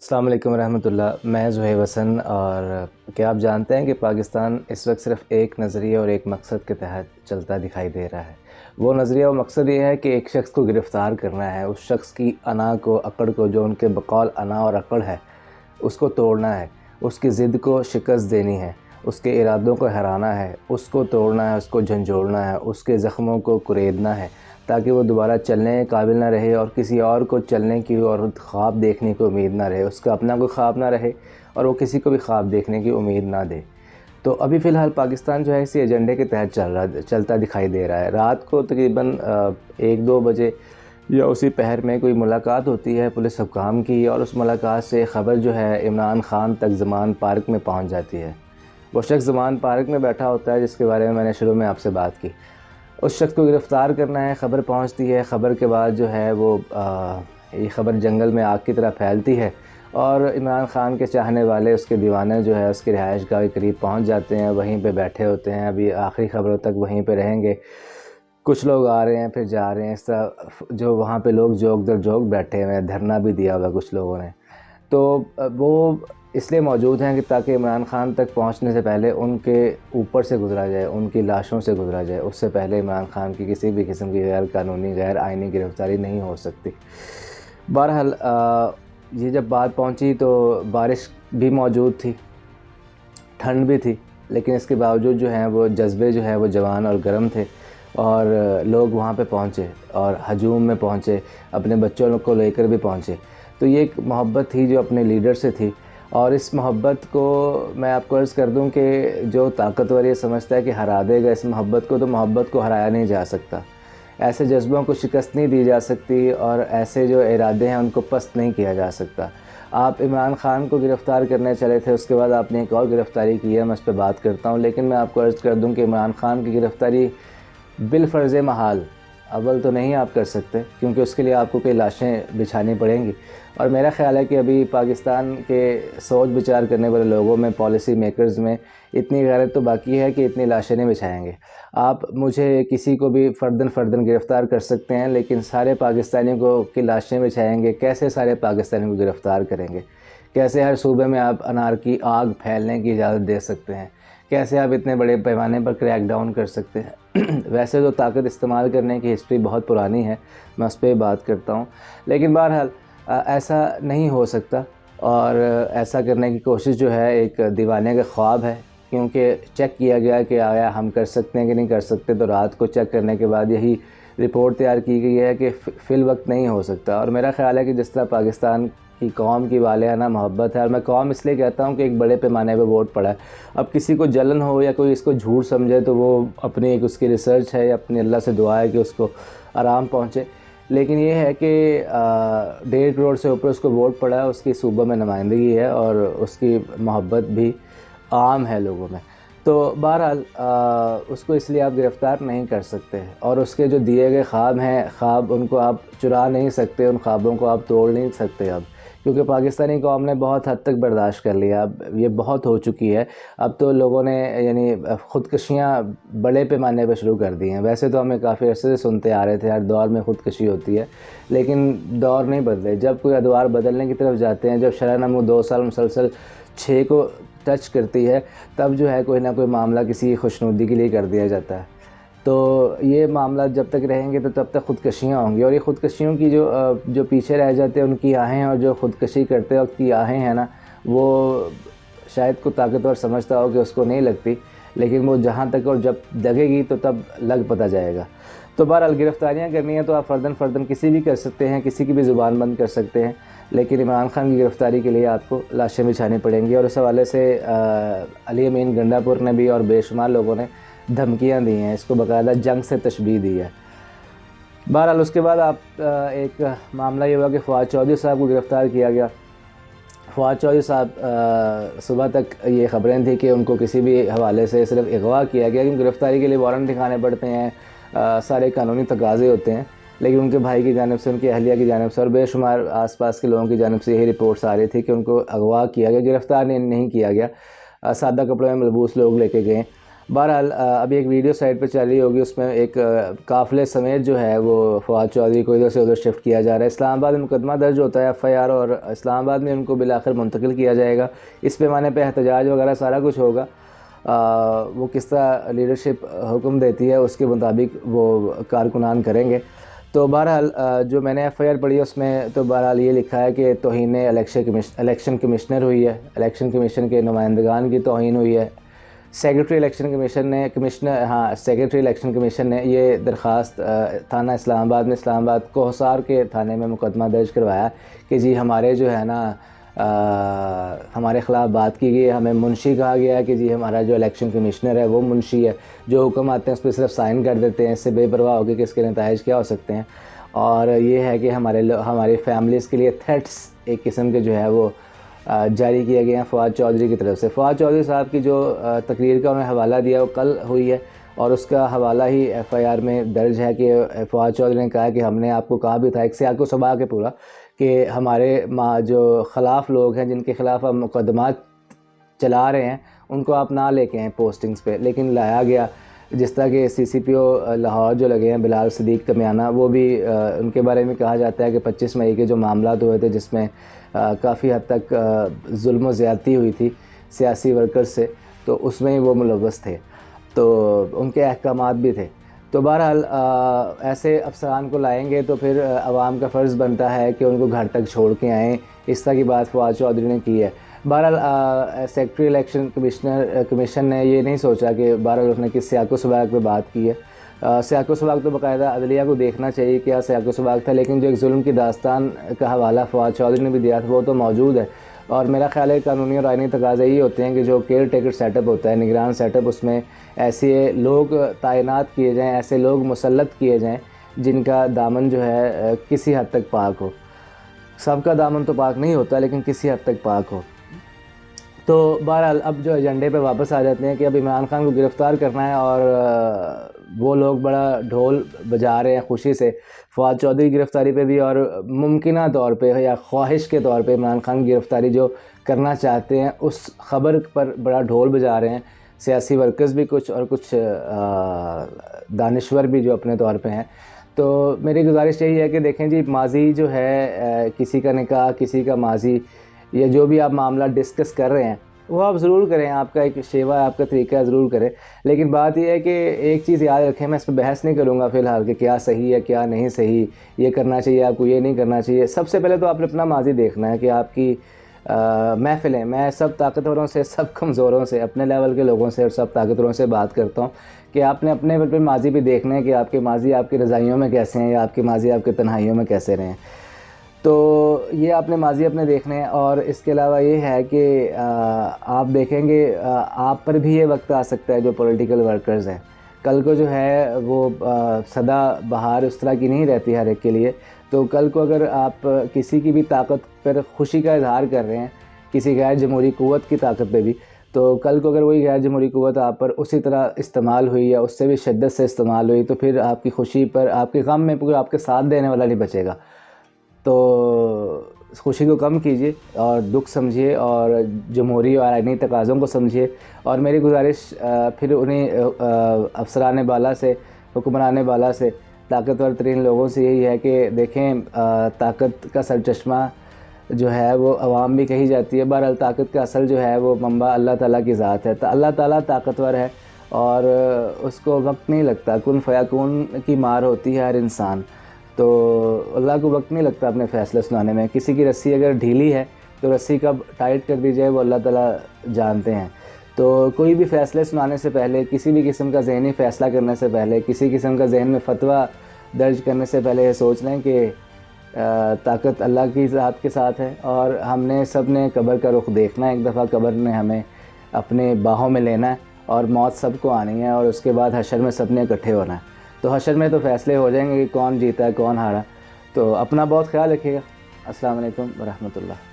السلام علیکم ورحمۃ اللہ۔ میں زہیب حسن، اور کیا آپ جانتے ہیں کہ پاکستان اس وقت صرف ایک نظریہ اور ایک مقصد کے تحت چلتا دکھائی دے رہا ہے۔ وہ نظریہ و مقصد یہ ہے کہ ایک شخص کو گرفتار کرنا ہے، اس شخص کی انا کو، اکڑ کو، جو ان کے بقول انا اور اکڑ ہے، اس کو توڑنا ہے، اس کی ضد کو شکست دینی ہے، اس کے ارادوں کو ہرانا ہے، اس کو توڑنا ہے، اس کو جھنجھوڑنا ہے، اس کے زخموں کو کریدنا ہے تاکہ وہ دوبارہ چلنے کے قابل نہ رہے اور کسی اور کو چلنے کی اور خواب دیکھنے کی امید نہ رہے، اس کا اپنا کوئی خواب نہ رہے اور وہ کسی کو بھی خواب دیکھنے کی امید نہ دے۔ تو ابھی فی الحال پاکستان جو ہے اسی ایجنڈے کے تحت چلتا دکھائی دے رہا ہے۔ رات کو تقریباً 1-2 بجے یا اسی پہر میں کوئی ملاقات ہوتی ہے پولیس حکام کی، اور اس ملاقات سے خبر جو ہے عمران خان تک زمان پارک میں پہنچ جاتی ہے۔ وہ شخص زمان پارک میں بیٹھا ہوتا ہے جس کے بارے میں نے شروع میں آپ سے بات کی۔ اس شخص کو گرفتار کرنا ہے، خبر پہنچتی ہے، خبر کے بعد جو ہے وہ یہ خبر جنگل میں آگ کی طرح پھیلتی ہے، اور عمران خان کے چاہنے والے، اس کے دیوانے جو ہے اس کی رہائش گاہ کے قریب پہنچ جاتے ہیں، وہیں پہ بیٹھے ہوتے ہیں، ابھی آخری خبروں تک وہیں پہ رہیں گے۔ کچھ لوگ آ رہے ہیں پھر جا رہے ہیں، اس طرح جو وہاں پہ لوگ جوک در جوک بیٹھے ہوئے ہیں، دھرنا بھی دیا ہوا کچھ لوگوں نے۔ تو وہ اس لیے موجود ہیں کہ تاکہ عمران خان تک پہنچنے سے پہلے ان کے اوپر سے گزرا جائے، ان کی لاشوں سے گزرا جائے، اس سے پہلے عمران خان کی کسی بھی قسم کی غیر قانونی، غیر آئینی گرفتاری نہیں ہو سکتی۔ بہرحال یہ جب بات پہنچی تو بارش بھی موجود تھی، ٹھنڈ بھی تھی، لیکن اس کے باوجود جو ہیں وہ جذبے جو ہے وہ جوان اور گرم تھے، اور لوگ وہاں پہ پہنچے اور ہجوم میں پہنچے، اپنے بچوں کو لے کر بھی پہنچے۔ تو یہ ایک محبت تھی جو اپنے لیڈر سے تھی، اور اس محبت کو میں آپ کو عرض کر دوں کہ جو طاقتور یہ سمجھتا ہے کہ ہرا دے گا اس محبت کو، تو محبت کو ہرایا نہیں جا سکتا، ایسے جذبوں کو شکست نہیں دی جا سکتی، اور ایسے جو ارادے ہیں ان کو پست نہیں کیا جا سکتا۔ آپ عمران خان کو گرفتار کرنے چلے تھے، اس کے بعد آپ نے ایک اور گرفتاری کی ہے، میں اس پہ بات کرتا ہوں، لیکن میں آپ کو عرض کر دوں کہ عمران خان کی گرفتاری بالفرض محال اول تو نہیں آپ کر سکتے، کیونکہ اس کے لیے آپ کو کئی لاشیں بچھانی پڑیں گی، اور میرا خیال ہے کہ ابھی پاکستان کے سوچ بچار کرنے والے لوگوں میں، پالیسی میکرز میں اتنی غیرت تو باقی ہے کہ اتنی لاشیں نہیں بچھائیں گے۔ آپ مجھے کسی کو بھی فرداً گرفتار کر سکتے ہیں، لیکن سارے پاکستانیوں کو کی لاشیں بچھائیں گے؟ کیسے سارے پاکستانیوں کو گرفتار کریں گے؟ کیسے ہر صوبے میں آپ انار کی آگ پھیلنے کی اجازت دے سکتے ہیں؟ کیسے آپ اتنے بڑے پیمانے پر کریک ڈاؤن کر سکتے ہیں؟ ویسے تو طاقت استعمال کرنے کی ہسٹری بہت پرانی ہے، میں اس پہ بات کرتا ہوں، لیکن بہرحال ایسا نہیں ہو سکتا، اور ایسا کرنے کی کوشش جو ہے ایک دیوانے کا خواب ہے، کیونکہ چیک کیا گیا کہ آیا ہم کر سکتے ہیں کہ نہیں کر سکتے، تو رات کو چیک کرنے کے بعد یہی رپورٹ تیار کی گئی ہے کہ فی الوقت نہیں ہو سکتا۔ اور میرا خیال ہے کہ جس طرح پاکستان کی قوم کی والہانہ محبت ہے، اور میں قوم اس لیے کہتا ہوں کہ ایک بڑے پیمانے پہ ووٹ پڑا ہے، اب کسی کو جلن ہو یا کوئی اس کو جھوٹ سمجھے تو وہ اپنی ایک اس کی ریسرچ ہے، یا اپنی اللہ سے دعا ہے کہ اس کو آرام پہنچے، لیکن یہ ہے کہ 1.5 کروڑ سے اوپر اس کو ووٹ پڑا ہے، اس کی صوبہ میں نمائندگی ہے، اور اس کی محبت بھی عام ہے لوگوں میں۔ تو بہرحال اس کو اس لیے آپ گرفتار نہیں کر سکتے، اور اس کے جو دیے گئے خواب ہیں، خواب ان کو آپ چرا نہیں سکتے، ان خوابوں کو آپ توڑ نہیں سکتے اب، کیونکہ پاکستانی قوم نے بہت حد تک برداشت کر لیا، اب یہ بہت ہو چکی ہے۔ اب تو لوگوں نے یعنی خودکشیاں بڑے پیمانے پہ شروع کر دی ہیں۔ ویسے تو ہمیں کافی عرصے سے سنتے آ رہے تھے ہر دور میں خودکشی ہوتی ہے، لیکن دور نہیں بدلے۔ جب کوئی ادوار بدلنے کی طرف جاتے ہیں، جب شرح نمو 2 سال مسلسل 6 کو ٹچ کرتی ہے، تب جو ہے کوئی نہ کوئی معاملہ کسی خوشنودی کے لیے کر دیا جاتا ہے۔ تو یہ معاملات جب تک رہیں گے تو تب تک خودکشیاں ہوں گی، اور یہ خودکشیوں کی جو پیچھے رہ جاتے ہیں ان کی آہیں، اور جو خودکشی کرتے وقت کی آہیں ہیں نا، وہ شاید کو طاقتور سمجھتا ہو کہ اس کو نہیں لگتی، لیکن وہ جہاں تک اور جب لگے گی تو تب لگ پتہ جائے گا۔ تو بہرحال گرفتاریاں کرنی ہیں تو آپ فرداً کسی بھی کر سکتے ہیں، کسی کی بھی زبان بند کر سکتے ہیں، لیکن عمران خان کی گرفتاری کے لیے آپ کو لاشیں بچھانی پڑیں گی، اور اس حوالے سے علی امین گنڈا پور نے بھی اور بے شمار لوگوں نے دھمکیاں دی ہیں، اس کو باقاعدہ جنگ سے تشبیہ دی ہے۔ بہرحال اس کے بعد آپ ایک معاملہ یہ ہوا کہ فواد چودھری صاحب کو گرفتار کیا گیا۔ فواد چودھری صاحب صبح تک یہ خبریں تھیں کہ ان کو کسی بھی حوالے سے صرف اغوا کیا گیا، کیونکہ گرفتاری کے لیے وارنٹ دکھانے پڑتے ہیں، سارے قانونی تقاضے ہوتے ہیں، لیکن ان کے بھائی کی جانب سے، ان کی اہلیہ کی جانب سے اور بے شمار آس پاس کے لوگوں کی جانب سے یہی رپورٹس آ رہی تھی کہ ان کو اغوا کیا گیا، گرفتار نہیں کیا گیا، سادہ کپڑوں میں ملبوس لوگ لے کے گئے، بہرحال ابھی ایک ویڈیو سائٹ پہ چل رہی ہوگی، اس میں ایک قافلے سمیت جو ہے وہ فواد چودھری کو ادھر سے ادھر شفٹ کیا جا رہا ہے۔ اسلام آباد میں مقدمہ درج ہوتا ہے FIR، اور اسلام آباد میں ان کو بالآخر منتقل کیا جائے گا۔ اس پیمانے پہ احتجاج وغیرہ سارا کچھ ہوگا، وہ کس طرح لیڈرشپ حکم دیتی ہے اس کے مطابق وہ کارکنان کریں گے۔ تو بہرحال جو میں نے FIR پڑھی ہے اس میں تو بہرحال یہ لکھا ہے کہ توہین الیکشن کمشنر ہوئی ہے، الیکشن کمیشن کے نمائندگان کی توہین ہوئی ہے۔ سیکرٹری الیکشن کمیشن نے یہ درخواست تھانہ اسلام آباد کوہسار کے تھانے میں مقدمہ درج کروایا کہ جی ہمارے جو ہے نا ہمارے خلاف بات کی گئی ہے، ہمیں منشی کہا گیا ہے کہ جی ہمارا جو الیکشن کمشنر ہے وہ منشی ہے، جو حکم آتے ہیں اس پہ صرف سائن کر دیتے ہیں، اس سے بے پرواہ ہو کے کہ اس کے نتائج کیا ہو سکتے ہیں، اور یہ ہے کہ ہماری فیملیز کے لیے تھریٹس ایک قسم کے جو ہے وہ جاری کیے گئے ہیں فواد چودھری کی طرف سے۔ فواد چودھری صاحب کی جو تقریر کا انہوں نے حوالہ دیا وہ کل ہوئی ہے، اور اس کا حوالہ ہی FIR میں درج ہے کہ فواد چودھری نے کہا کہ ہم نے آپ کو کہا بھی تھا، ایک سیاق و سباق ہے پورا، کہ ہمارے جو خلاف لوگ ہیں جن کے خلاف ہم مقدمات چلا رہے ہیں ان کو آپ نہ لے کے آئیں پوسٹنگز پہ، لیکن لایا گیا۔ جس طرح کہ CCPO لاہور جو لگے ہیں بلال صدیق کمیانہ، وہ بھی ان کے بارے میں کہا جاتا ہے کہ 25 مئی کے جو معاملات ہوئے تھے جس میں کافی حد تک ظلم و زیادتی ہوئی تھی سیاسی ورکر سے، تو اس میں ہی وہ ملوث تھے، تو ان کے احکامات بھی تھے۔ تو بہرحال ایسے افسران کو لائیں گے تو پھر عوام کا فرض بنتا ہے کہ ان کو گھر تک چھوڑ کے آئیں، اس طرح کی بات فواد چودھری نے کی ہے۔ بہرحال سیکرٹری الیکشن کمیشن نے یہ نہیں سوچا کہ بہرحال اس نے کس سیاق و سباق پہ بات کی ہے۔ سیاق و سباق تو باقاعدہ عدلیہ کو دیکھنا چاہیے کیا سیاق و سباق تھا، لیکن جو ایک ظلم کی داستان کا حوالہ فواد چودھری نے بھی دیا تھا وہ تو موجود ہے، اور میرا خیال ہے قانونی اور آئینی تقاضے یہ ہوتے ہیں کہ جو کیئر ٹیکر سیٹ اپ ہوتا ہے، نگران سیٹ اپ، اس میں ایسے لوگ تعینات کیے جائیں، ایسے لوگ مسلط کیے جائیں جن کا دامن جو ہے کسی حد تک پاک ہو۔ سب کا دامن تو پاک نہیں ہوتا لیکن کسی حد تک پاک ہو۔ تو بہرحال اب جو ایجنڈے پہ واپس آ جاتے ہیں کہ اب عمران خان کو گرفتار کرنا ہے، اور وہ لوگ بڑا ڈھول بجا رہے ہیں خوشی سے فواد چودھری کی گرفتاری پہ بھی، اور ممکنہ طور پہ یا خواہش کے طور پہ عمران خان کی گرفتاری جو کرنا چاہتے ہیں اس خبر پر بڑا ڈھول بجا رہے ہیں سیاسی ورکرز بھی کچھ، اور کچھ دانشور بھی جو اپنے طور پہ ہیں۔ تو میری گزارش یہی ہے کہ دیکھیں جی، ماضی جو ہے کسی کا نکاح، کسی کا ماضی، یا جو بھی آپ معاملہ ڈسکس کر رہے ہیں وہ آپ ضرور کریں، آپ کا ایک شیوا ہے، آپ کا طریقہ ہے، ضرور کریں، لیکن بات یہ ہے کہ ایک چیز یاد رکھیں، میں اس پہ بحث نہیں کروں گا فی الحال کہ کیا صحیح ہے کیا نہیں صحیح، یہ کرنا چاہیے آپ کو، یہ نہیں کرنا چاہیے۔ سب سے پہلے تو آپ نے اپنا ماضی دیکھنا ہے کہ آپ کی محفلیں، میں سب طاقتوروں سے، سب کمزوروں سے، اپنے لیول کے لوگوں سے اور سب طاقتوروں سے بات کرتا ہوں کہ آپ نے اپنے ماضی بھی دیکھنا ہے کہ آپ کے ماضی آپ کی رضائیوں میں کیسے ہیں، یا آپ کے ماضی آپ کے تنہائیوں میں کیسے رہے ہیں۔ تو یہ آپ نے ماضی اپنے دیکھنے ہیں، اور اس کے علاوہ یہ ہے کہ آپ دیکھیں گے آپ پر بھی یہ وقت آ سکتا ہے جو پولیٹیکل ورکرز ہیں، کل کو جو ہے وہ سدا بہار اس طرح کی نہیں رہتی ہر ایک کے لیے، تو کل کو اگر آپ کسی کی بھی طاقت پر خوشی کا اظہار کر رہے ہیں، کسی غیر جمہوری قوت کی طاقت پہ بھی، تو کل کو اگر وہی غیر جمہوری قوت آپ پر اسی طرح استعمال ہوئی یا اس سے بھی شدت سے استعمال ہوئی، تو پھر آپ کی خوشی پر، آپ کے غم میں کوئی آپ کے ساتھ دینے والا نہیں بچے گا۔ تو اس خوشی کو کم کیجیے اور دکھ سمجھیے اور جمہوری اور آئینی تقاضوں کو سمجھیے، اور میری گزارش پھر انہیں افسران بالا سے، حکمران بالا سے، طاقتور ترین لوگوں سے یہی ہے کہ دیکھیں طاقت کا سرچشمہ جو ہے وہ عوام بھی کہی جاتی ہے، بہرحال طاقت کا اصل جو ہے وہ منبع اللہ تعالیٰ کی ذات ہے، تو اللہ تعالیٰ طاقتور ہے اور اس کو وقت نہیں لگتا، کن فیکون کی مار ہوتی ہے ہر انسان، تو اللہ کو وقت نہیں لگتا اپنے فیصلے سنانے میں۔ کسی کی رسی اگر ڈھیلی ہے تو رسی کب ٹائٹ کر دی جائے وہ اللہ تعالیٰ جانتے ہیں۔ تو کوئی بھی فیصلے سنانے سے پہلے، کسی بھی قسم کا ذہنی فیصلہ کرنے سے پہلے، کسی قسم کا ذہن میں فتویٰ درج کرنے سے پہلے یہ سوچ لیں کہ طاقت اللہ کی ذات کے ساتھ ہے، اور ہم نے سب نے قبر کا رخ دیکھنا ہے، ایک دفعہ قبر نے ہمیں اپنے باہوں میں لینا ہے، اور موت سب کو آنی ہے، اور اس کے بعد حشر میں سب نے اکٹھے ہونا ہے۔ تو حشر میں تو فیصلے ہو جائیں گے کہ کون جیتا ہے کون ہارا۔ تو اپنا بہت خیال رکھیے گا۔ السلام علیکم ورحمۃ اللہ۔